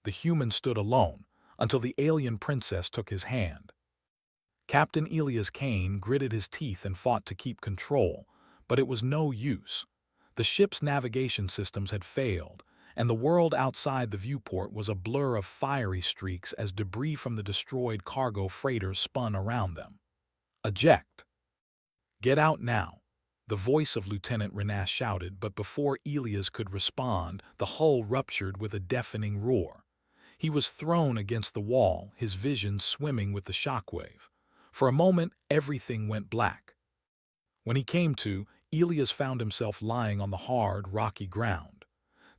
The human stood alone, until the alien princess took his hand. Captain Elias Kane gritted his teeth and fought to keep control, but it was no use. The ship's navigation systems had failed, and the world outside the viewport was a blur of fiery streaks as debris from the destroyed cargo freighters spun around them. Eject! Get out now! The voice of Lieutenant Renas shouted, but before Elias could respond, the hull ruptured with a deafening roar. He was thrown against the wall, his vision swimming with the shockwave. For a moment, everything went black. When he came to, Elias found himself lying on the hard, rocky ground.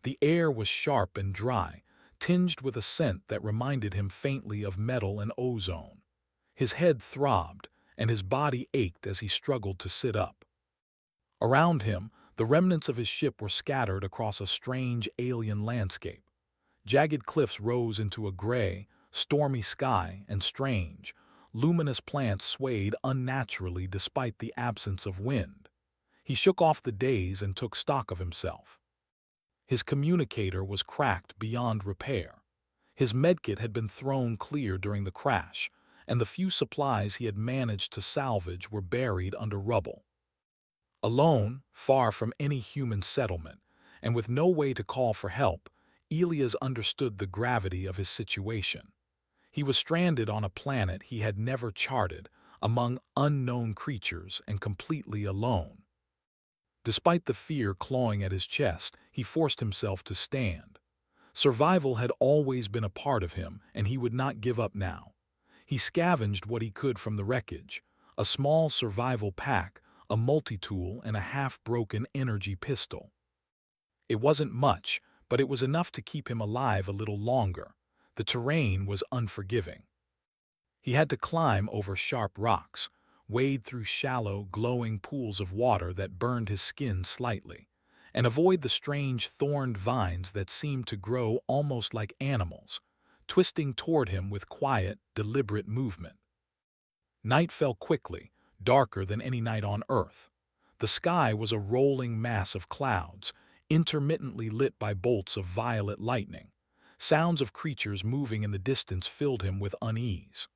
The air was sharp and dry, tinged with a scent that reminded him faintly of metal and ozone. His head throbbed, and his body ached as he struggled to sit up. Around him, the remnants of his ship were scattered across a strange alien landscape. Jagged cliffs rose into a gray, stormy sky, and strange, luminous plants swayed unnaturally despite the absence of wind. He shook off the daze and took stock of himself. His communicator was cracked beyond repair. His medkit had been thrown clear during the crash, and the few supplies he had managed to salvage were buried under rubble. Alone, far from any human settlement, and with no way to call for help, Elias understood the gravity of his situation. He was stranded on a planet he had never charted, among unknown creatures and completely alone. Despite the fear clawing at his chest, he forced himself to stand. Survival had always been a part of him, and he would not give up now. He scavenged what he could from the wreckage: a small survival pack, a multi-tool, and a half-broken energy pistol. It wasn't much, but it was enough to keep him alive a little longer. The terrain was unforgiving. He had to climb over sharp rocks, wade through shallow, glowing pools of water that burned his skin slightly, and avoid the strange thorned vines that seemed to grow almost like animals, twisting toward him with quiet, deliberate movement. Night fell quickly, darker than any night on Earth. The sky was a rolling mass of clouds, intermittently lit by bolts of violet lightning. Sounds of creatures moving in the distance filled him with unease.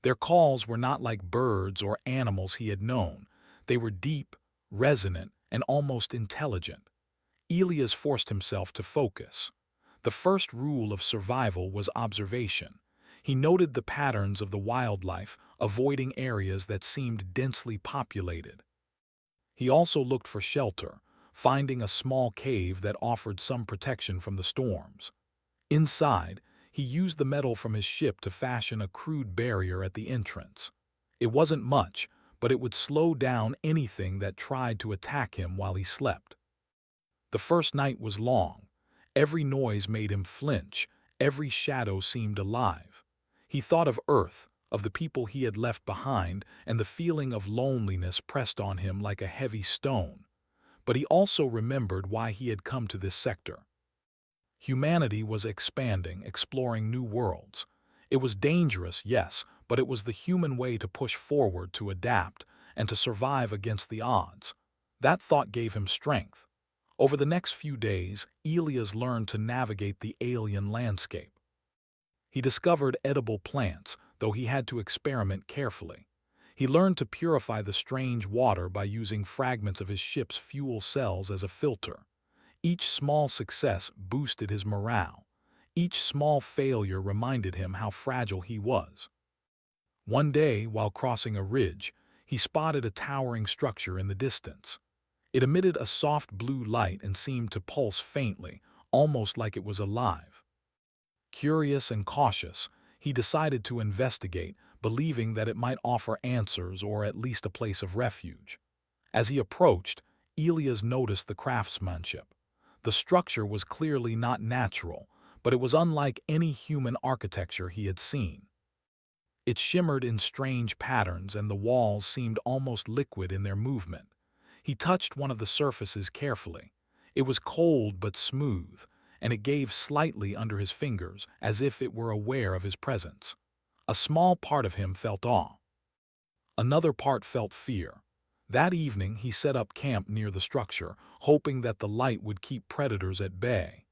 Their calls were not like birds or animals he had known. They were deep, resonant, and almost intelligent. Elias forced himself to focus. The first rule of survival was observation. He noted the patterns of the wildlife, avoiding areas that seemed densely populated. He also looked for shelter, finding a small cave that offered some protection from the storms. Inside, he used the metal from his ship to fashion a crude barrier at the entrance. It wasn't much, but it would slow down anything that tried to attack him while he slept. The first night was long. Every noise made him flinch, every shadow seemed alive. He thought of Earth, of the people he had left behind, and the feeling of loneliness pressed on him like a heavy stone. But he also remembered why he had come to this sector. Humanity was expanding, exploring new worlds. It was dangerous, yes, but it was the human way to push forward, to adapt, and to survive against the odds. That thought gave him strength. Over the next few days, Elias learned to navigate the alien landscape. He discovered edible plants, though he had to experiment carefully. He learned to purify the strange water by using fragments of his ship's fuel cells as a filter. Each small success boosted his morale. Each small failure reminded him how fragile he was. One day, while crossing a ridge, he spotted a towering structure in the distance. It emitted a soft blue light and seemed to pulse faintly, almost like it was alive. Curious and cautious, he decided to investigate, believing that it might offer answers or at least a place of refuge. As he approached, Elias noticed the craftsmanship. The structure was clearly not natural, but it was unlike any human architecture he had seen. It shimmered in strange patterns, and the walls seemed almost liquid in their movement. He touched one of the surfaces carefully. It was cold but smooth, and it gave slightly under his fingers, as if it were aware of his presence. A small part of him felt awe. Another part felt fear. That evening he set up camp near the structure, hoping that the light would keep predators at bay.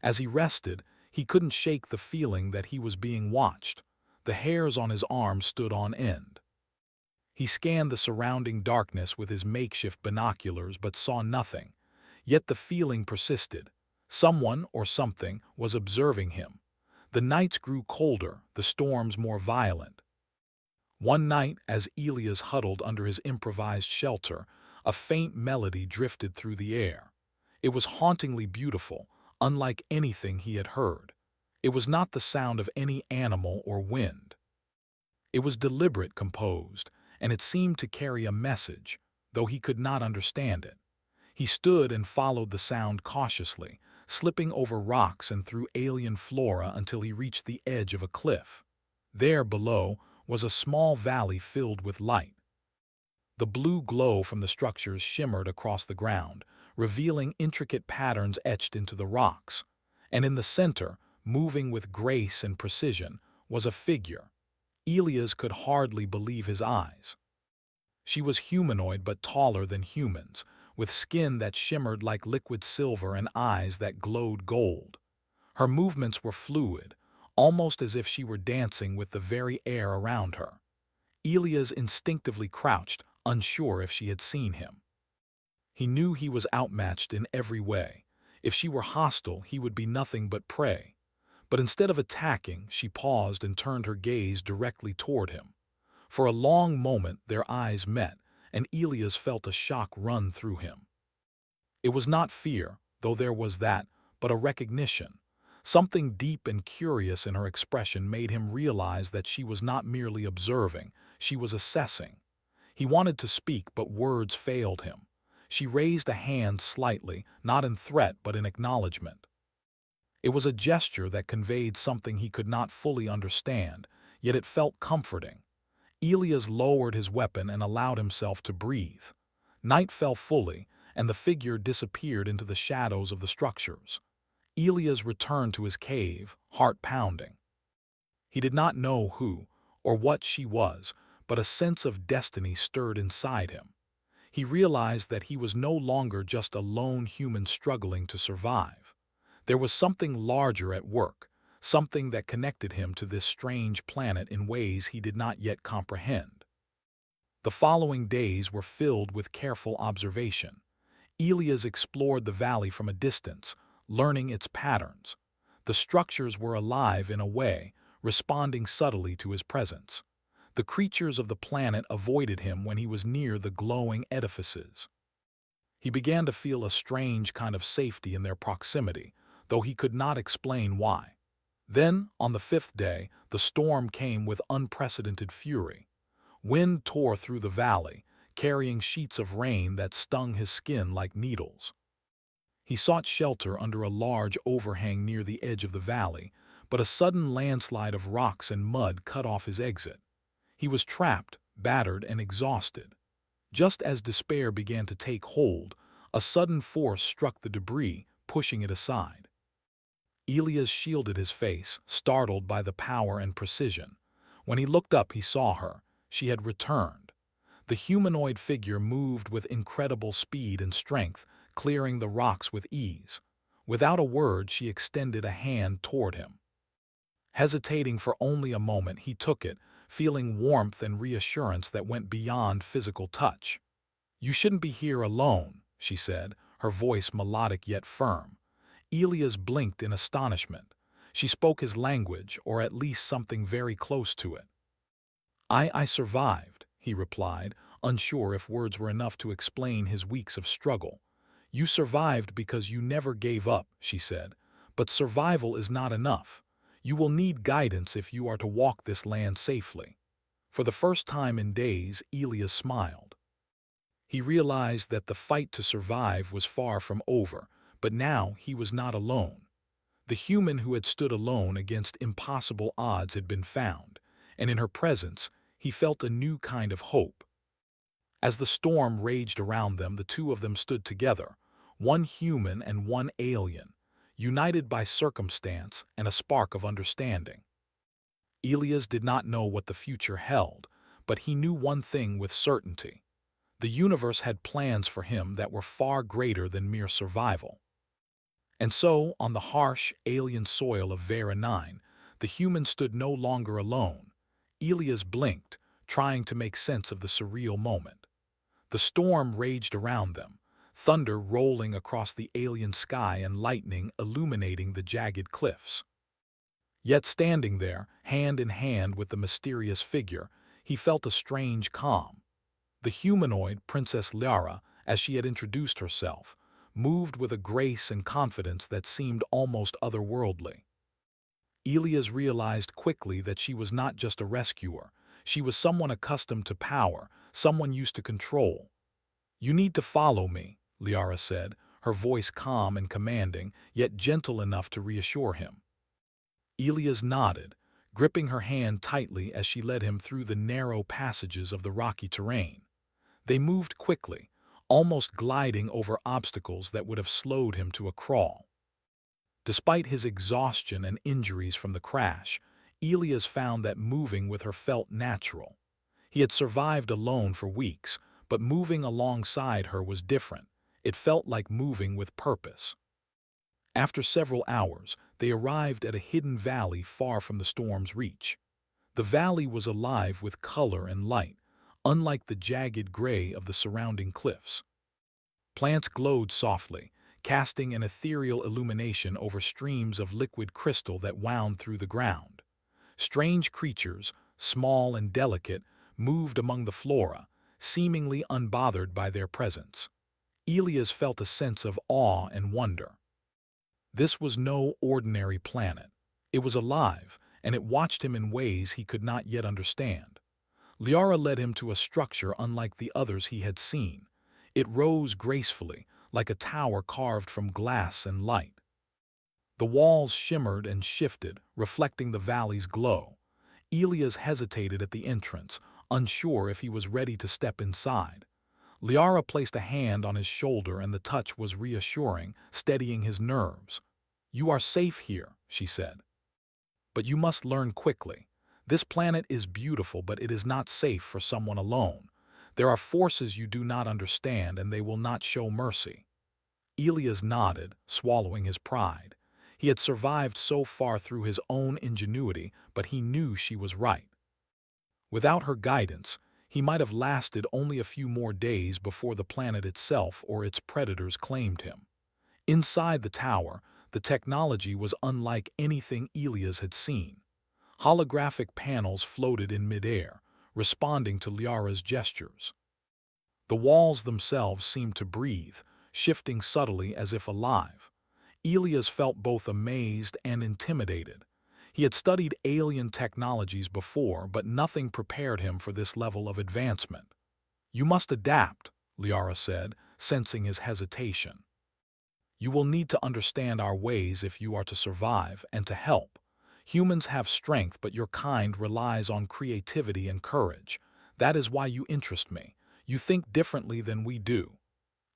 As he rested, He couldn't shake the feeling that he was being watched. The hairs on his arms stood on end. He scanned the surrounding darkness with his makeshift binoculars but saw nothing. Yet the feeling persisted. Someone or something was observing him. The nights grew colder, the storms more violent. One night, as Elias huddled under his improvised shelter, a faint melody drifted through the air. It was hauntingly beautiful, unlike anything he had heard. It was not the sound of any animal or wind. It was deliberate, composed, and it seemed to carry a message, though he could not understand it. He stood and followed the sound cautiously, slipping over rocks and through alien flora until he reached the edge of a cliff. There, below, was a small valley filled with light. The blue glow from the structures shimmered across the ground, revealing intricate patterns etched into the rocks. And in the center, moving with grace and precision, was a figure. Elias could hardly believe his eyes. She was humanoid but taller than humans, with skin that shimmered like liquid silver and eyes that glowed gold. Her movements were fluid, almost as if she were dancing with the very air around her. Elias instinctively crouched, unsure if she had seen him. He knew he was outmatched in every way. If she were hostile, he would be nothing but prey. But instead of attacking, she paused and turned her gaze directly toward him. For a long moment their eyes met, and Elias felt a shock run through him. It was not fear, though there was that, but a recognition. Something deep and curious in her expression made him realize that she was not merely observing, she was assessing. He wanted to speak, but words failed him. She raised a hand slightly, not in threat but in acknowledgement. It was a gesture that conveyed something he could not fully understand, yet it felt comforting. Elias lowered his weapon and allowed himself to breathe. Night fell fully, and the figure disappeared into the shadows of the structures. Elias returned to his cave, heart pounding. He did not know who or what she was, but a sense of destiny stirred inside him. He realized that he was no longer just a lone human struggling to survive. There was something larger at work, something that connected him to this strange planet in ways he did not yet comprehend. The following days were filled with careful observation. Elias explored the valley from a distance, learning its patterns. The structures were alive in a way, responding subtly to his presence. The creatures of the planet avoided him when he was near the glowing edifices. He began to feel a strange kind of safety in their proximity, though he could not explain why. Then, on the fifth day, the storm came with unprecedented fury. Wind tore through the valley, carrying sheets of rain that stung his skin like needles. He sought shelter under a large overhang near the edge of the valley, but a sudden landslide of rocks and mud cut off his exit. He was trapped, battered, and exhausted. Just as despair began to take hold, a sudden force struck the debris, pushing it aside. Elias shielded his face, startled by the power and precision. When he looked up, he saw her. She had returned. The humanoid figure moved with incredible speed and strength, clearing the rocks with ease. Without a word, she extended a hand toward him. Hesitating for only a moment, he took it, feeling warmth and reassurance that went beyond physical touch. "You shouldn't be here alone," she said, her voice melodic yet firm. Elias blinked in astonishment. She spoke his language, or at least something very close to it. I survived," he replied, unsure if words were enough to explain his weeks of struggle. "You survived because you never gave up," she said. "But survival is not enough. You will need guidance if you are to walk this land safely." For the first time in days, Elias smiled. He realized that the fight to survive was far from over, but now he was not alone. The human who had stood alone against impossible odds had been found, and in her presence, he felt a new kind of hope. As the storm raged around them, the two of them stood together, one human and one alien, united by circumstance and a spark of understanding. Elias did not know what the future held, but he knew one thing with certainty. The universe had plans for him that were far greater than mere survival. And so, on the harsh, alien soil of Vera 9, the human stood no longer alone. Elias blinked, trying to make sense of the surreal moment. The storm raged around them, thunder rolling across the alien sky and lightning illuminating the jagged cliffs. Yet standing there, hand in hand with the mysterious figure, he felt a strange calm. The humanoid Princess Liara, as she had introduced herself, moved with a grace and confidence that seemed almost otherworldly. Elias realized quickly that she was not just a rescuer. She was someone accustomed to power, someone used to control. "You need to follow me," Liara said, her voice calm and commanding, yet gentle enough to reassure him. Elias nodded, gripping her hand tightly as she led him through the narrow passages of the rocky terrain. They moved quickly, almost gliding over obstacles that would have slowed him to a crawl. Despite his exhaustion and injuries from the crash, Elias found that moving with her felt natural. He had survived alone for weeks, but moving alongside her was different. It felt like moving with purpose. After several hours, they arrived at a hidden valley far from the storm's reach. The valley was alive with color and light, unlike the jagged gray of the surrounding cliffs. Plants glowed softly, casting an ethereal illumination over streams of liquid crystal that wound through the ground. Strange creatures, small and delicate, moved among the flora, seemingly unbothered by their presence. Elias felt a sense of awe and wonder. This was no ordinary planet. It was alive, and it watched him in ways he could not yet understand. Liara led him to a structure unlike the others he had seen. It rose gracefully, like a tower carved from glass and light. The walls shimmered and shifted, reflecting the valley's glow. Elias hesitated at the entrance, unsure if he was ready to step inside. Liara placed a hand on his shoulder and the touch was reassuring, steadying his nerves. "You are safe here," she said. "But you must learn quickly. This planet is beautiful, but it is not safe for someone alone. There are forces you do not understand, and they will not show mercy." Elias nodded, swallowing his pride. He had survived so far through his own ingenuity, but he knew she was right. Without her guidance, he might have lasted only a few more days before the planet itself or its predators claimed him. Inside the tower, the technology was unlike anything Elias had seen. Holographic panels floated in midair, responding to Liara's gestures. The walls themselves seemed to breathe, shifting subtly as if alive. Elias felt both amazed and intimidated. He had studied alien technologies before, but nothing prepared him for this level of advancement. "You must adapt," Liara said, sensing his hesitation. "You will need to understand our ways if you are to survive and to help. Humans have strength, but your kind relies on creativity and courage. That is why you interest me. You think differently than we do."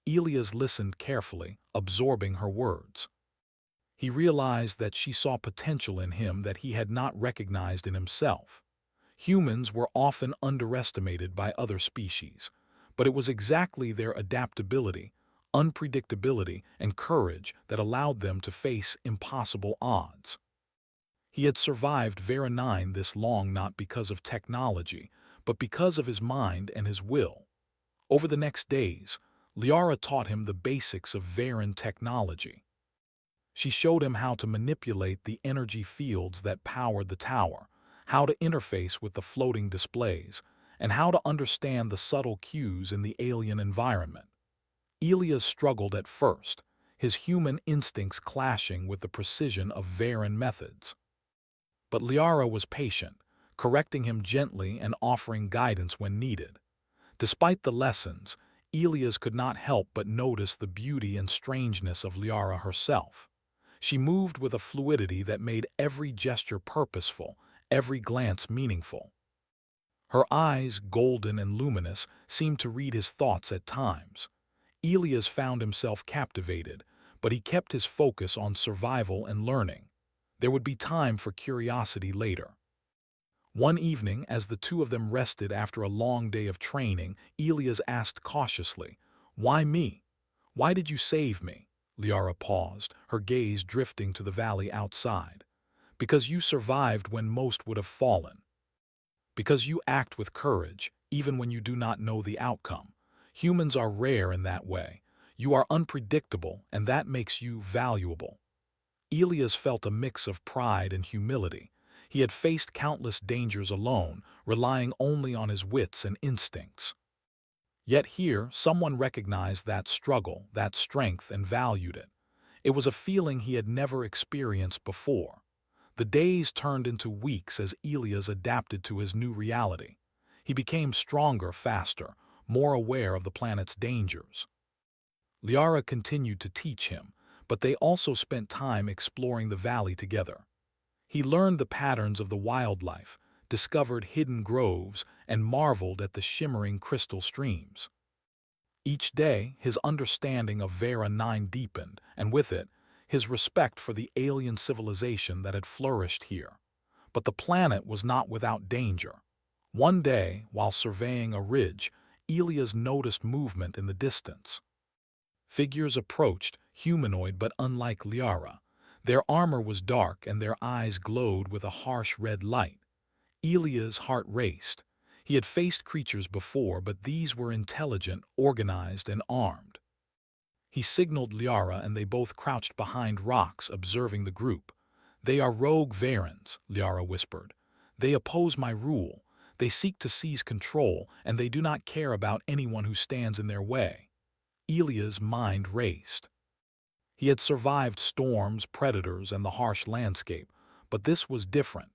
Elias listened carefully, absorbing her words. He realized that she saw potential in him that he had not recognized in himself. Humans were often underestimated by other species, but it was exactly their adaptability, unpredictability, and courage that allowed them to face impossible odds. He had survived Vera 9 this long not because of technology, but because of his mind and his will. Over the next days, Liara taught him the basics of Veran technology. She showed him how to manipulate the energy fields that powered the tower, how to interface with the floating displays, and how to understand the subtle cues in the alien environment. Elias struggled at first, his human instincts clashing with the precision of Veran methods. But Liara was patient, correcting him gently and offering guidance when needed. Despite the lessons, Elias could not help but notice the beauty and strangeness of Liara herself. She moved with a fluidity that made every gesture purposeful, every glance meaningful. Her eyes, golden and luminous, seemed to read his thoughts at times. Elias found himself captivated, but he kept his focus on survival and learning. There would be time for curiosity later. One evening, as the two of them rested after a long day of training, Elias asked cautiously, "Why me? Why did you save me?" Liara paused, her gaze drifting to the valley outside. "Because you survived when most would have fallen. Because you act with courage, even when you do not know the outcome. Humans are rare in that way. You are unpredictable, and that makes you valuable." Elias felt a mix of pride and humility. He had faced countless dangers alone, relying only on his wits and instincts. Yet here, someone recognized that struggle, that strength, and valued it. It was a feeling he had never experienced before. The days turned into weeks as Elias adapted to his new reality. He became stronger, faster, more aware of the planet's dangers. Liara continued to teach him, but they also spent time exploring the valley together. He learned the patterns of the wildlife, discovered hidden groves, and marveled at the shimmering crystal streams. Each day, his understanding of Vera 9 deepened, and with it, his respect for the alien civilization that had flourished here. But the planet was not without danger. One day, while surveying a ridge, Elias noticed movement in the distance. Figures approached, humanoid but unlike Liara. Their armor was dark and their eyes glowed with a harsh red light. Elia's heart raced. He had faced creatures before, but these were intelligent, organized, and armed. He signaled Liara and they both crouched behind rocks, observing the group. "They are rogue Varans," Liara whispered. "They oppose my rule. They seek to seize control, and they do not care about anyone who stands in their way." Elia's mind raced. He had survived storms, predators, and the harsh landscape, but this was different.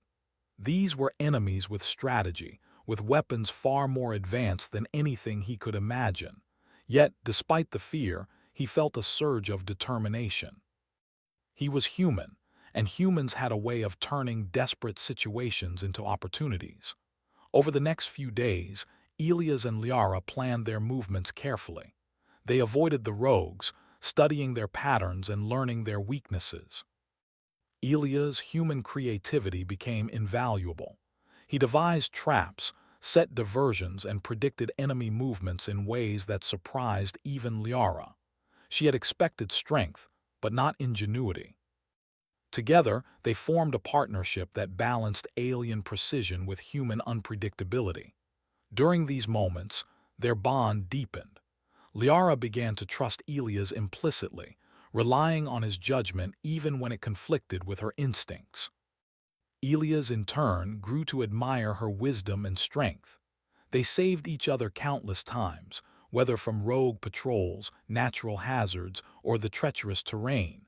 These were enemies with strategy, with weapons far more advanced than anything he could imagine. Yet, despite the fear, he felt a surge of determination. He was human, and humans had a way of turning desperate situations into opportunities. Over the next few days, Elias and Liara planned their movements carefully. They avoided the rogues, studying their patterns and learning their weaknesses. Elia's human creativity became invaluable. He devised traps, set diversions, and predicted enemy movements in ways that surprised even Liara. She had expected strength, but not ingenuity. Together, they formed a partnership that balanced alien precision with human unpredictability. During these moments, their bond deepened. Liara began to trust Elias implicitly, relying on his judgment even when it conflicted with her instincts. Elias, in turn, grew to admire her wisdom and strength. They saved each other countless times, whether from rogue patrols, natural hazards, or the treacherous terrain.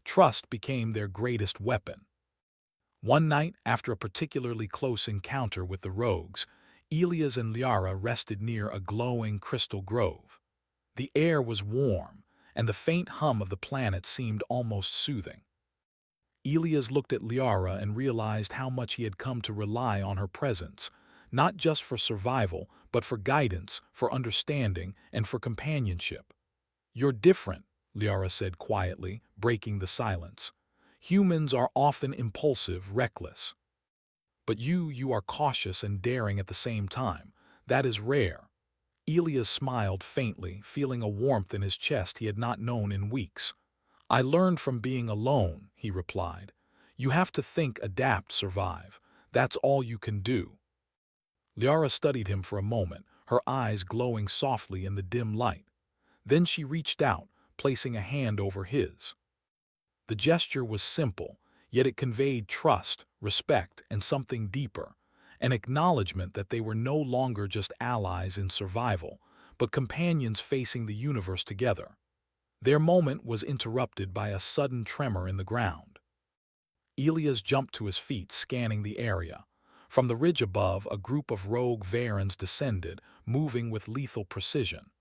Trust became their greatest weapon. One night, after a particularly close encounter with the rogues, Elias and Liara rested near a glowing crystal grove. The air was warm, and the faint hum of the planet seemed almost soothing. Elias looked at Liara and realized how much he had come to rely on her presence, not just for survival, but for guidance, for understanding, and for companionship. "You're different," Liara said quietly, breaking the silence. "Humans are often impulsive, reckless. But you are cautious and daring at the same time. That is rare." Elias smiled faintly, feeling a warmth in his chest he had not known in weeks. "I learned from being alone," he replied. "You have to think, adapt, survive. That's all you can do." Liara studied him for a moment, her eyes glowing softly in the dim light. Then she reached out, placing a hand over his. The gesture was simple, yet it conveyed trust, respect, and something deeper, an acknowledgement that they were no longer just allies in survival, but companions facing the universe together. Their moment was interrupted by a sudden tremor in the ground. Elias jumped to his feet, scanning the area. From the ridge above, a group of rogue Varans descended, moving with lethal precision.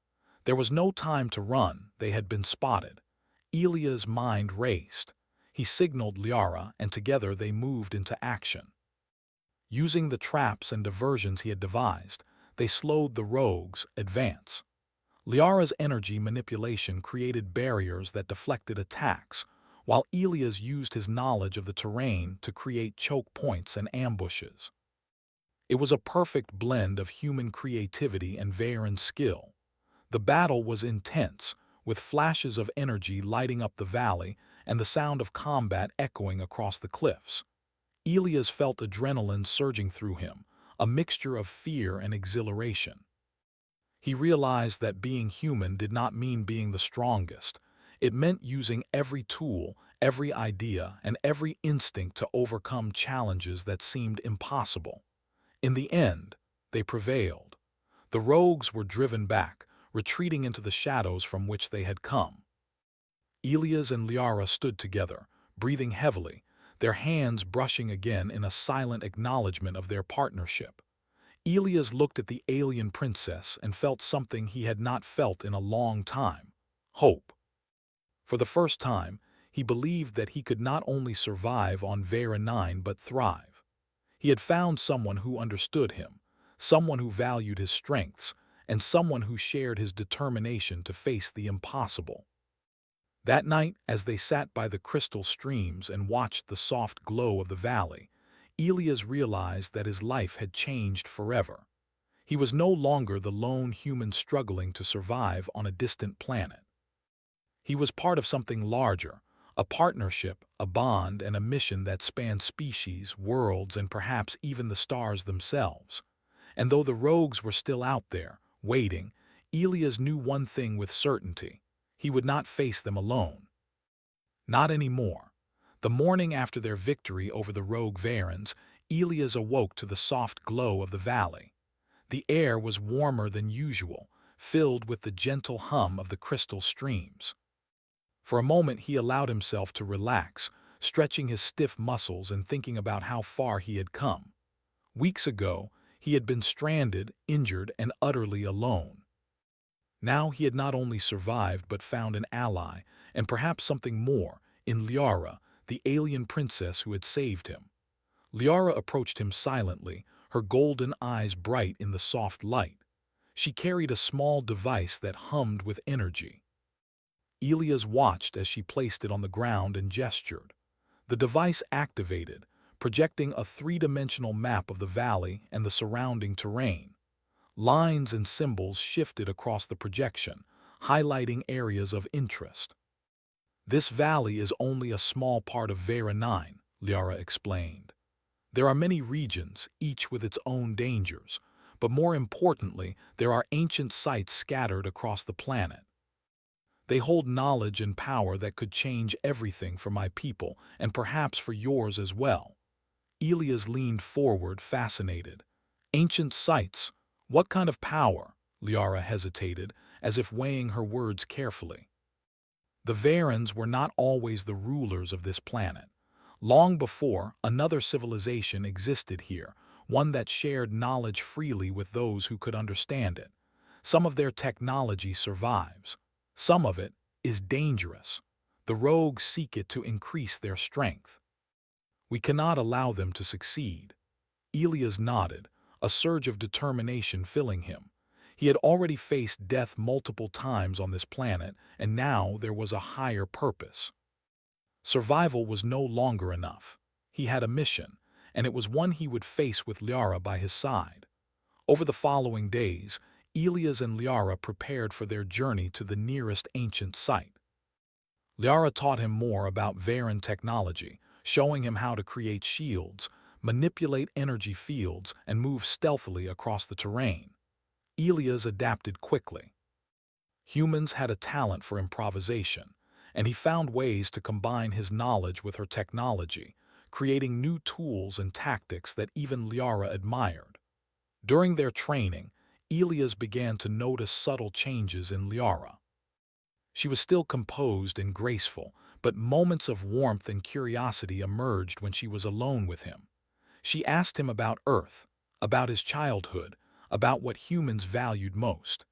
There was no time to run, they had been spotted. Elia's mind raced. He signaled Liara, and together they moved into action. Using the traps and diversions he had devised, they slowed the rogues' advance. Liara's energy manipulation created barriers that deflected attacks, while Elias used his knowledge of the terrain to create choke points and ambushes. It was a perfect blend of human creativity and Varan skill. The battle was intense, with flashes of energy lighting up the valley and the sound of combat echoing across the cliffs. Elias felt adrenaline surging through him, a mixture of fear and exhilaration. He realized that being human did not mean being the strongest. It meant using every tool, every idea, and every instinct to overcome challenges that seemed impossible. In the end, they prevailed. The rogues were driven back, retreating into the shadows from which they had come. Elias and Liara stood together, breathing heavily, their hands brushing again in a silent acknowledgement of their partnership. Elias looked at the alien princess and felt something he had not felt in a long time: hope. For the first time, he believed that he could not only survive on Vera 9 but thrive. He had found someone who understood him, someone who valued his strengths, and someone who shared his determination to face the impossible. That night, as they sat by the crystal streams and watched the soft glow of the valley, Elias realized that his life had changed forever. He was no longer the lone human struggling to survive on a distant planet. He was part of something larger, a partnership, a bond, and a mission that spanned species, worlds, and perhaps even the stars themselves. And though the rogues were still out there, waiting, Elias knew one thing with certainty: he would not face them alone. Not anymore. The morning after their victory over the rogue Varans, Elias awoke to the soft glow of the valley. The air was warmer than usual, filled with the gentle hum of the crystal streams. For a moment he allowed himself to relax, stretching his stiff muscles and thinking about how far he had come. Weeks ago, he had been stranded, injured, and utterly alone. Now he had not only survived but found an ally, and perhaps something more, in Liara, the alien princess who had saved him. Liara approached him silently, her golden eyes bright in the soft light. She carried a small device that hummed with energy. Elias watched as she placed it on the ground and gestured. The device activated, projecting a three-dimensional map of the valley and the surrounding terrain. Lines and symbols shifted across the projection, highlighting areas of interest. "This valley is only a small part of Vera 9, Liara explained. "There are many regions, each with its own dangers, but more importantly, there are ancient sites scattered across the planet. They hold knowledge and power that could change everything for my people, and perhaps for yours as well." Elias leaned forward, fascinated. "Ancient sites? What kind of power?" Liara hesitated, as if weighing her words carefully. The Varans were not always the rulers of this planet. Long before, another civilization existed here, one that shared knowledge freely with those who could understand it. Some of their technology survives. Some of it is dangerous. The rogues seek it to increase their strength. We cannot allow them to succeed." Elias nodded, a surge of determination filling him. He had already faced death multiple times on this planet, and now there was a higher purpose. Survival was no longer enough. He had a mission, and it was one he would face with Liara by his side. Over the following days, Elias and Liara prepared for their journey to the nearest ancient site. Liara taught him more about Varan technology, showing him how to create shields, manipulate energy fields, and move stealthily across the terrain. Elias adapted quickly. Humans had a talent for improvisation, and he found ways to combine his knowledge with her technology, creating new tools and tactics that even Liara admired. During their training, Elias began to notice subtle changes in Liara. She was still composed and graceful, but moments of warmth and curiosity emerged when she was alone with him. She asked him about Earth, about his childhood, about what humans valued most.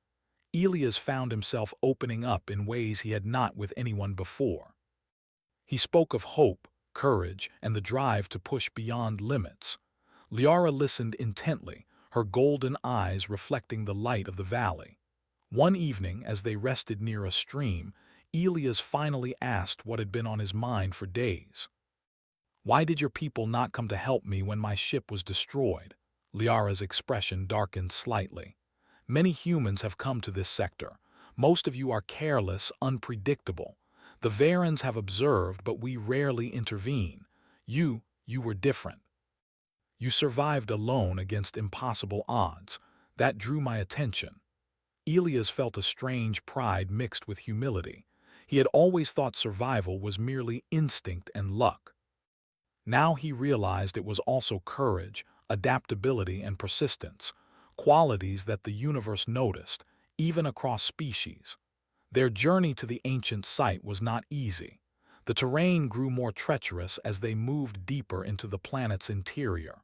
Elias found himself opening up in ways he had not with anyone before. He spoke of hope, courage, and the drive to push beyond limits. Liara listened intently, her golden eyes reflecting the light of the valley. One evening, as they rested near a stream, Elias finally asked what had been on his mind for days. "Why did your people not come to help me when my ship was destroyed?" Liara's expression darkened slightly. "Many humans have come to this sector. Most of you are careless, unpredictable. The Varens have observed, but we rarely intervene. You were different. You survived alone against impossible odds. That drew my attention." Elias felt a strange pride mixed with humility. He had always thought survival was merely instinct and luck. Now he realized it was also courage, adaptability, and persistence, qualities that the universe noticed, even across species. Their journey to the ancient site was not easy. The terrain grew more treacherous as they moved deeper into the planet's interior.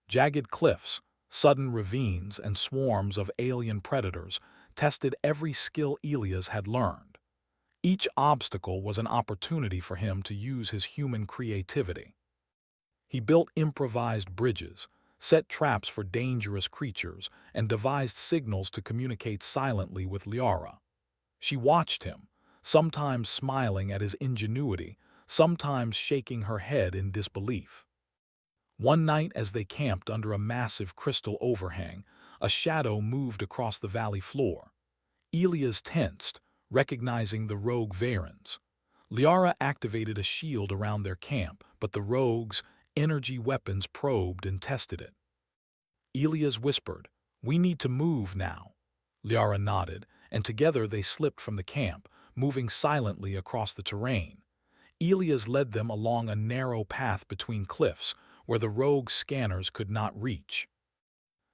Jagged cliffs, sudden ravines, and swarms of alien predators tested every skill Elias had learned. Each obstacle was an opportunity for him to use his human creativity. He built improvised bridges, set traps for dangerous creatures, and devised signals to communicate silently with Liara. She watched him, sometimes smiling at his ingenuity, sometimes shaking her head in disbelief. One night, as they camped under a massive crystal overhang, a shadow moved across the valley floor. Elias tensed, recognizing the rogue Varens. Liara activated a shield around their camp, but the rogues' energy weapons probed and tested it. Elias whispered, "We need to move now." Liara nodded, and together they slipped from the camp, moving silently across the terrain. Elias led them along a narrow path between cliffs, where the rogue scanners could not reach.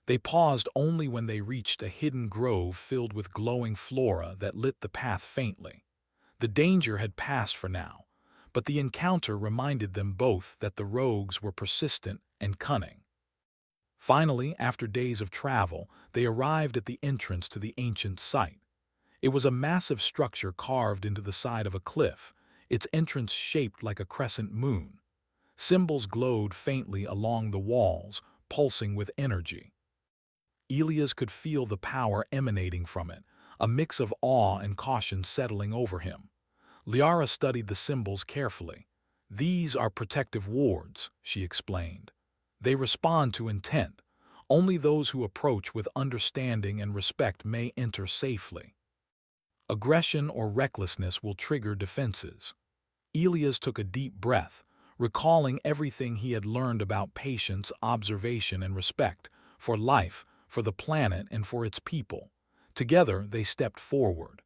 They paused only when they reached a hidden grove filled with glowing flora that lit the path faintly. The danger had passed for now, but the encounter reminded them both that the rogues were persistent and cunning. Finally, after days of travel, they arrived at the entrance to the ancient site. It was a massive structure carved into the side of a cliff, its entrance shaped like a crescent moon. Symbols glowed faintly along the walls, pulsing with energy. Elias could feel the power emanating from it, a mix of awe and caution settling over him. Liara studied the symbols carefully. "These are protective wards," she explained. "They respond to intent. Only those who approach with understanding and respect may enter safely. Aggression or recklessness will trigger defenses." Elias took a deep breath, recalling everything he had learned about patience, observation, and respect for life, for the planet, and for its people. Together, they stepped forward.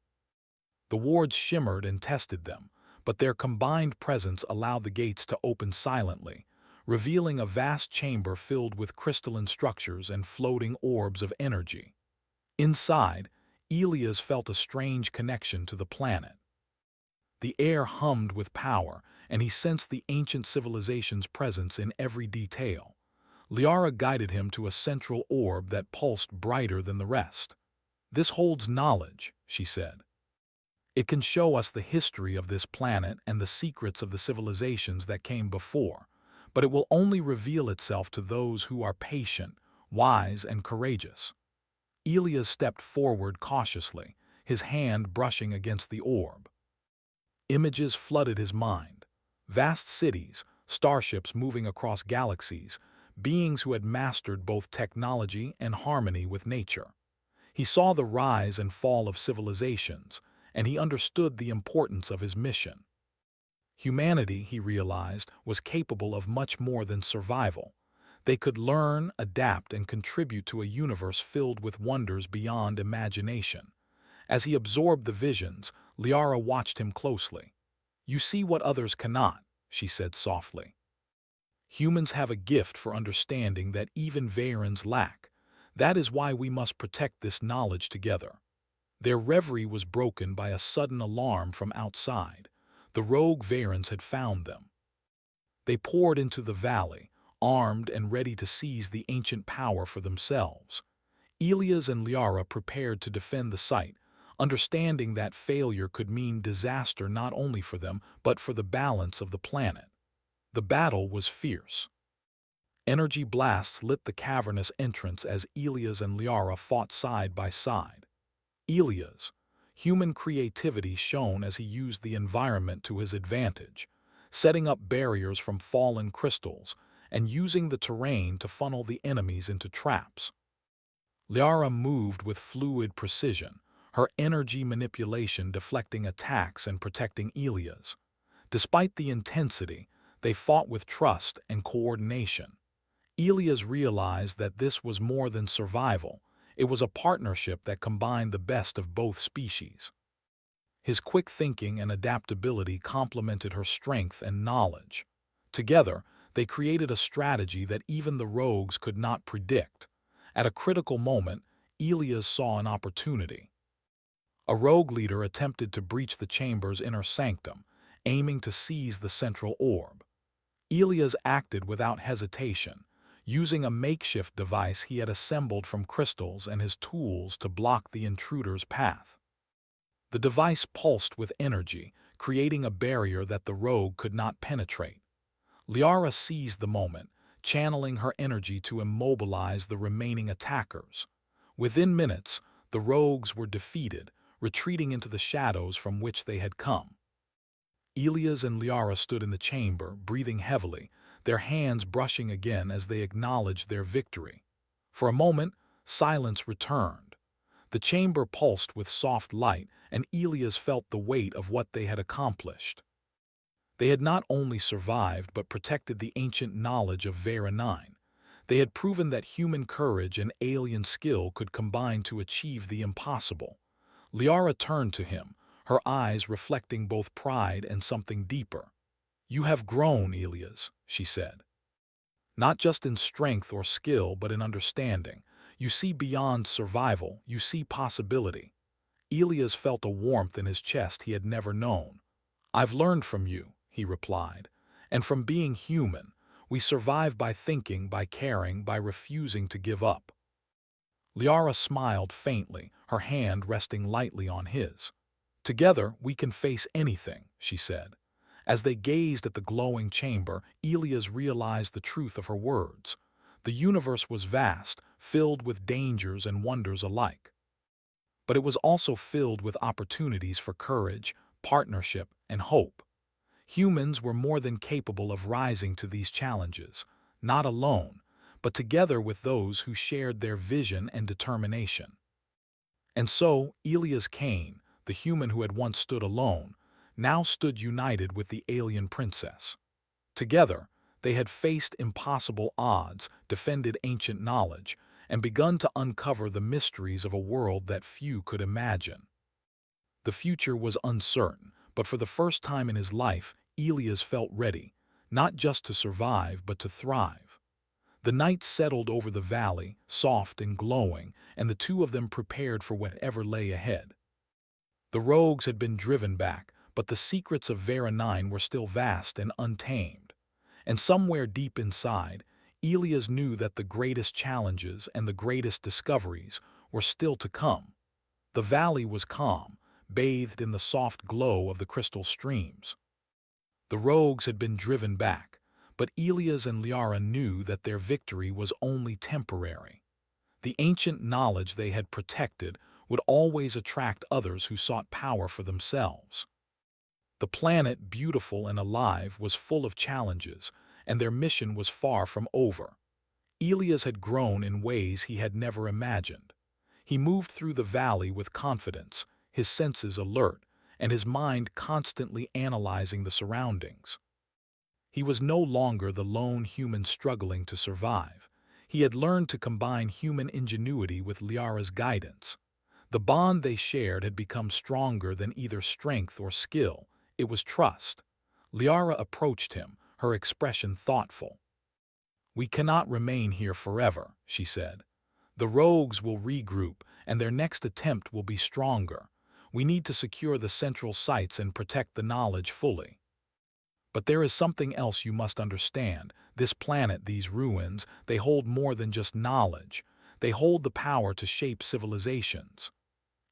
The wards shimmered and tested them, but their combined presence allowed the gates to open silently, revealing a vast chamber filled with crystalline structures and floating orbs of energy. Inside, Elias felt a strange connection to the planet. The air hummed with power, and he sensed the ancient civilization's presence in every detail. Liara guided him to a central orb that pulsed brighter than the rest. "This holds knowledge," she said. "It can show us the history of this planet and the secrets of the civilizations that came before, but it will only reveal itself to those who are patient, wise, and courageous." Elias stepped forward cautiously, his hand brushing against the orb. Images flooded his mind. Vast cities, starships moving across galaxies, beings who had mastered both technology and harmony with nature. He saw the rise and fall of civilizations, and he understood the importance of his mission. Humanity, he realized, was capable of much more than survival. They could learn, adapt, and contribute to a universe filled with wonders beyond imagination. As he absorbed the visions, Liara watched him closely. "You see what others cannot," she said softly. "Humans have a gift for understanding that even Varens lack. That is why we must protect this knowledge together." Their reverie was broken by a sudden alarm from outside. The rogue Varens had found them. They poured into the valley, armed and ready to seize the ancient power for themselves. Elias and Liara prepared to defend the site, understanding that failure could mean disaster not only for them, but for the balance of the planet. The battle was fierce. Energy blasts lit the cavernous entrance as Elias and Liara fought side by side. Elias, human creativity shone as he used the environment to his advantage, setting up barriers from fallen crystals and using the terrain to funnel the enemies into traps. Liara moved with fluid precision, her energy manipulation deflecting attacks and protecting Elia's. Despite the intensity, they fought with trust and coordination. Elias realized that this was more than survival. It was a partnership that combined the best of both species. His quick thinking and adaptability complemented her strength and knowledge. Together, they created a strategy that even the rogues could not predict. At a critical moment, Elias saw an opportunity. A rogue leader attempted to breach the chamber's inner sanctum, aiming to seize the central orb. Elias acted without hesitation, using a makeshift device he had assembled from crystals and his tools to block the intruder's path. The device pulsed with energy, creating a barrier that the rogue could not penetrate. Liara seized the moment, channeling her energy to immobilize the remaining attackers. Within minutes, the rogues were defeated, retreating into the shadows from which they had come. Elias and Liara stood in the chamber, breathing heavily, their hands brushing again as they acknowledged their victory. For a moment, silence returned. The chamber pulsed with soft light, and Elias felt the weight of what they had accomplished. They had not only survived but protected the ancient knowledge of Vera 9. They had proven that human courage and alien skill could combine to achieve the impossible. Liara turned to him, her eyes reflecting both pride and something deeper. "You have grown, Elias," she said. "Not just in strength or skill, but in understanding. You see beyond survival, you see possibility." Elias felt a warmth in his chest he had never known. "I've learned from you," he replied, "and from being human. We survive by thinking, by caring, by refusing to give up." Liara smiled faintly, her hand resting lightly on his. "Together, we can face anything," she said. As they gazed at the glowing chamber, Elias realized the truth of her words. The universe was vast, filled with dangers and wonders alike. But it was also filled with opportunities for courage, partnership, and hope. Humans were more than capable of rising to these challenges, not alone, but together with those who shared their vision and determination. And so, Elias Kane, the human who had once stood alone, now stood united with the alien princess. Together, they had faced impossible odds, defended ancient knowledge, and begun to uncover the mysteries of a world that few could imagine. The future was uncertain, but for the first time in his life, Elias felt ready, not just to survive, but to thrive. The night settled over the valley, soft and glowing, and the two of them prepared for whatever lay ahead. The rogues had been driven back, but the secrets of Vera 9 were still vast and untamed. And somewhere deep inside, Elias knew that the greatest challenges and the greatest discoveries were still to come. The valley was calm, bathed in the soft glow of the crystal streams. The rogues had been driven back, but Elias and Liara knew that their victory was only temporary. The ancient knowledge they had protected would always attract others who sought power for themselves. The planet, beautiful and alive, was full of challenges, and their mission was far from over. Elias had grown in ways he had never imagined. He moved through the valley with confidence, his senses alert, and his mind constantly analyzing the surroundings. He was no longer the lone human struggling to survive. He had learned to combine human ingenuity with Liara's guidance. The bond they shared had become stronger than either strength or skill. It was trust. Liara approached him, her expression thoughtful. "We cannot remain here forever," she said. "The rogues will regroup, and their next attempt will be stronger. We need to secure the central sites and protect the knowledge fully. But there is something else you must understand. This planet, these ruins, they hold more than just knowledge. They hold the power to shape civilizations."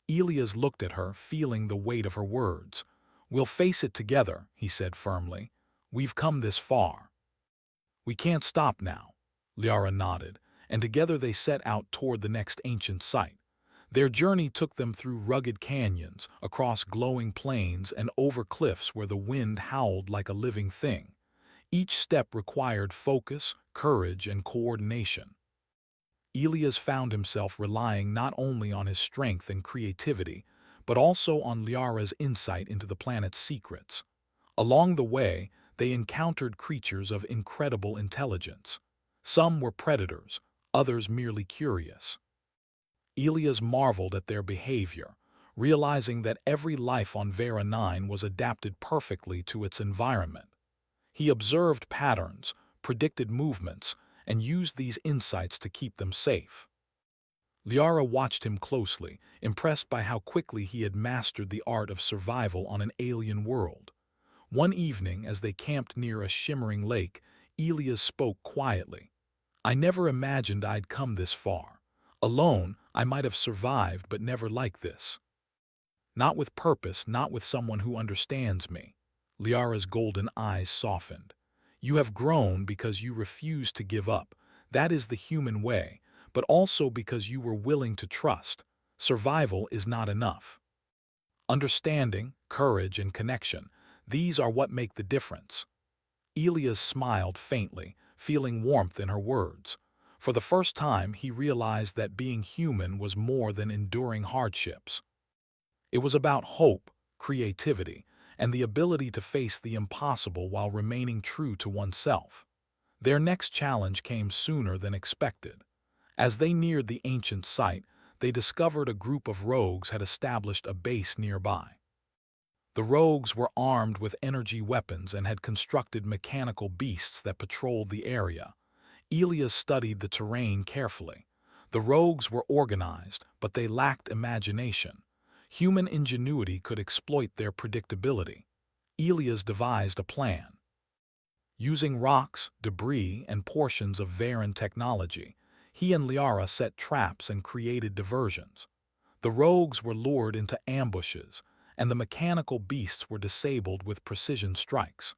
Elias looked at her, feeling the weight of her words. "We'll face it together," he said firmly. "We've come this far." "We can't stop now," Liara nodded, and together they set out toward the next ancient site. Their journey took them through rugged canyons, across glowing plains, and over cliffs where the wind howled like a living thing. Each step required focus, courage, and coordination. Elias found himself relying not only on his strength and creativity, but also on Liara's insight into the planet's secrets. Along the way, they encountered creatures of incredible intelligence. Some were predators, others merely curious. Elias marveled at their behavior, realizing that every life on Vera 9 was adapted perfectly to its environment. He observed patterns, predicted movements, and used these insights to keep them safe. Liara watched him closely, impressed by how quickly he had mastered the art of survival on an alien world. One evening, as they camped near a shimmering lake, Elias spoke quietly. "I never imagined I'd come this far. Alone, I might have survived, but never like this. Not with purpose, not with someone who understands me." Liara's golden eyes softened. "You have grown because you refused to give up. That is the human way, but also because you were willing to trust. Survival is not enough. Understanding, courage, and connection, these are what make the difference." Elias smiled faintly, feeling warmth in her words. For the first time, he realized that being human was more than enduring hardships. It was about hope, creativity, and the ability to face the impossible while remaining true to oneself. Their next challenge came sooner than expected. As they neared the ancient site, they discovered a group of rogues had established a base nearby. The rogues were armed with energy weapons and had constructed mechanical beasts that patrolled the area. Elias studied the terrain carefully. The rogues were organized, but they lacked imagination. Human ingenuity could exploit their predictability. Elias devised a plan. Using rocks, debris, and portions of Varen technology, he and Liara set traps and created diversions. The rogues were lured into ambushes, and the mechanical beasts were disabled with precision strikes.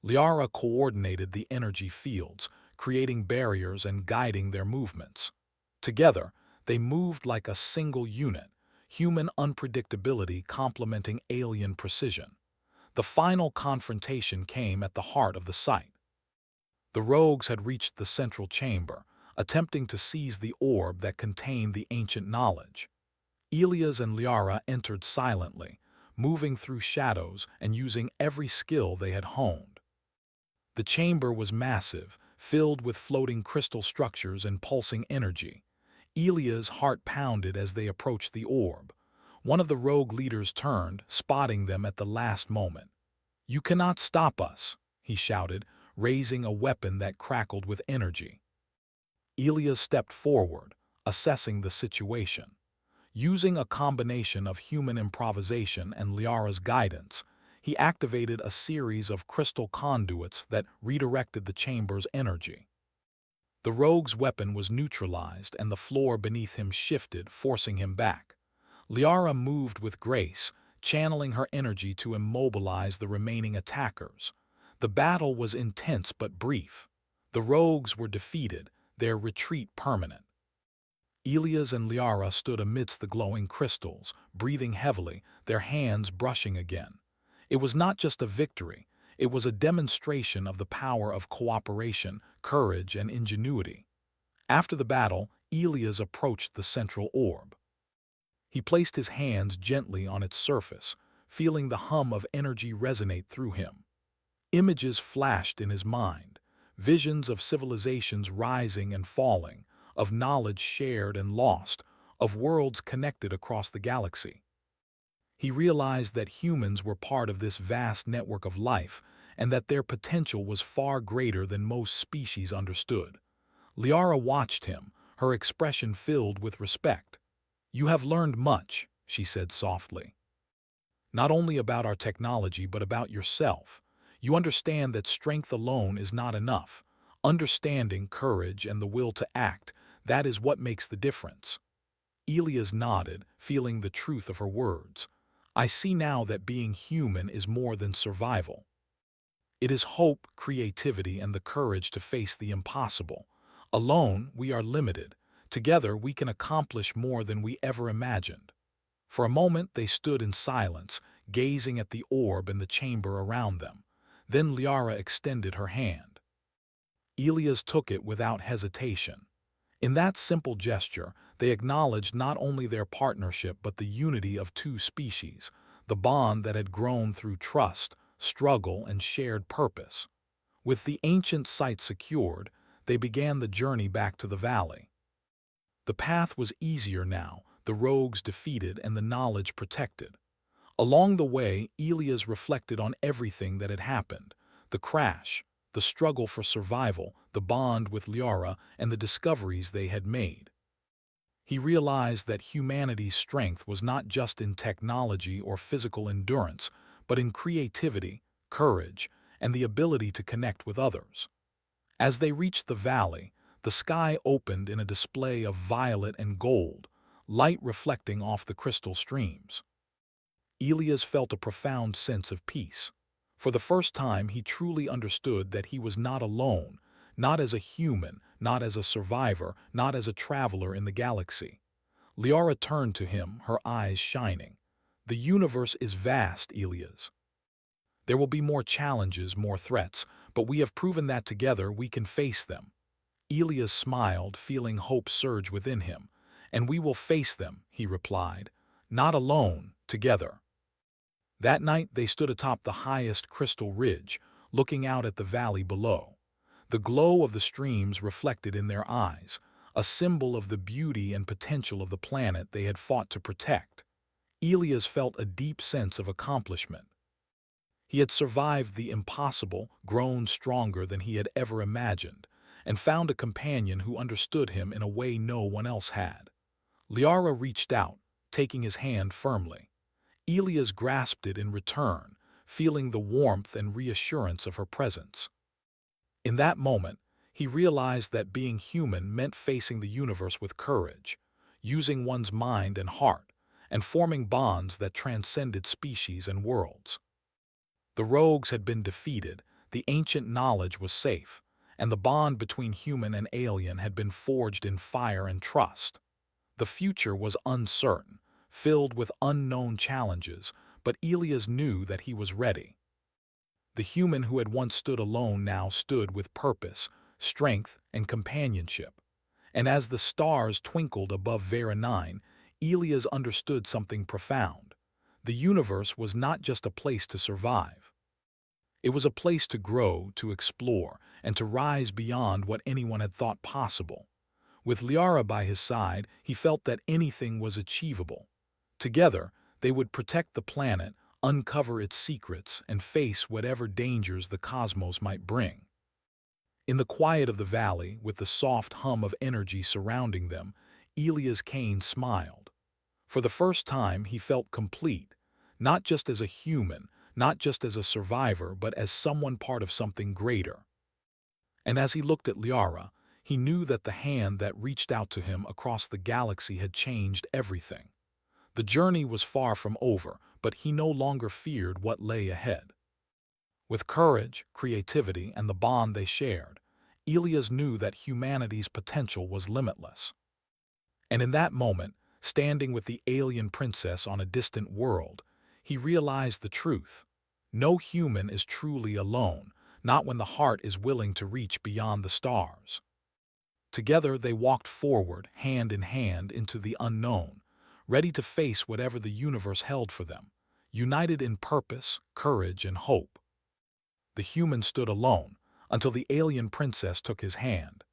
Liara coordinated the energy fields, creating barriers and guiding their movements. Together, they moved like a single unit, human unpredictability complementing alien precision. The final confrontation came at the heart of the site. The rogues had reached the central chamber, attempting to seize the orb that contained the ancient knowledge. Elias and Liara entered silently, moving through shadows and using every skill they had honed. The chamber was massive, filled with floating crystal structures and pulsing energy. Elia's heart pounded as they approached the orb. One of the rogue leaders turned, spotting them at the last moment. "You cannot stop us," he shouted, raising a weapon that crackled with energy. Elias stepped forward, assessing the situation. Using a combination of human improvisation and Liara's guidance, he activated a series of crystal conduits that redirected the chamber's energy. The rogue's weapon was neutralized and the floor beneath him shifted, forcing him back. Liara moved with grace, channeling her energy to immobilize the remaining attackers. The battle was intense but brief. The rogues were defeated, their retreat permanent. Elias and Liara stood amidst the glowing crystals, breathing heavily, their hands brushing again. It was not just a victory, it was a demonstration of the power of cooperation, courage, and ingenuity. After the battle, Elias approached the central orb. He placed his hands gently on its surface, feeling the hum of energy resonate through him. Images flashed in his mind, visions of civilizations rising and falling, of knowledge shared and lost, of worlds connected across the galaxy. He realized that humans were part of this vast network of life and that their potential was far greater than most species understood. Liara watched him, her expression filled with respect. "You have learned much," she said softly. "Not only about our technology, but about yourself. You understand that strength alone is not enough. Understanding, courage, and the will to act, that is what makes the difference." Elias nodded, feeling the truth of her words. "I see now that being human is more than survival. It is hope, creativity, and the courage to face the impossible. Alone, we are limited. Together, we can accomplish more than we ever imagined." For a moment, they stood in silence, gazing at the orb and the chamber around them. Then Liara extended her hand. Elias took it without hesitation. In that simple gesture, they acknowledged not only their partnership but the unity of two species, the bond that had grown through trust, struggle, and shared purpose. With the ancient site secured, they began the journey back to the valley. The path was easier now, the rogues defeated and the knowledge protected. Along the way, Elias reflected on everything that had happened: the crash, the struggle for survival, the bond with Liara, and the discoveries they had made. He realized that humanity's strength was not just in technology or physical endurance, but in creativity, courage, and the ability to connect with others. As they reached the valley, the sky opened in a display of violet and gold, light reflecting off the crystal streams. Elias felt a profound sense of peace. For the first time, he truly understood that he was not alone, not as a human, not as a survivor, not as a traveler in the galaxy. Liara turned to him, her eyes shining. "The universe is vast, Elias. There will be more challenges, more threats, but we have proven that together we can face them." Elias smiled, feeling hope surge within him. "And we will face them," he replied. "Not alone, together." That night they stood atop the highest crystal ridge, looking out at the valley below. The glow of the streams reflected in their eyes, a symbol of the beauty and potential of the planet they had fought to protect. Elias felt a deep sense of accomplishment. He had survived the impossible, grown stronger than he had ever imagined, and found a companion who understood him in a way no one else had. Liara reached out, taking his hand firmly. Elias grasped it in return, feeling the warmth and reassurance of her presence. In that moment, he realized that being human meant facing the universe with courage, using one's mind and heart, and forming bonds that transcended species and worlds. The rogues had been defeated, the ancient knowledge was safe, and the bond between human and alien had been forged in fire and trust. The future was uncertain, filled with unknown challenges, but Elias knew that he was ready. The human who had once stood alone now stood with purpose, strength, and companionship. And as the stars twinkled above Vera 9, Elias understood something profound. The universe was not just a place to survive. It was a place to grow, to explore, and to rise beyond what anyone had thought possible. With Liara by his side, he felt that anything was achievable. Together, they would protect the planet, uncover its secrets, and face whatever dangers the cosmos might bring. In the quiet of the valley, with the soft hum of energy surrounding them, Elias Kane smiled. For the first time, he felt complete, not just as a human, not just as a survivor, but as someone part of something greater. And as he looked at Liara, he knew that the hand that reached out to him across the galaxy had changed everything. The journey was far from over, but he no longer feared what lay ahead. With courage, creativity, and the bond they shared, Elias knew that humanity's potential was limitless. And in that moment, standing with the alien princess on a distant world, he realized the truth. No human is truly alone, not when the heart is willing to reach beyond the stars. Together they walked forward, hand in hand, into the unknown, ready to face whatever the universe held for them, united in purpose, courage, and hope. The human stood alone, until the alien princess took his hand.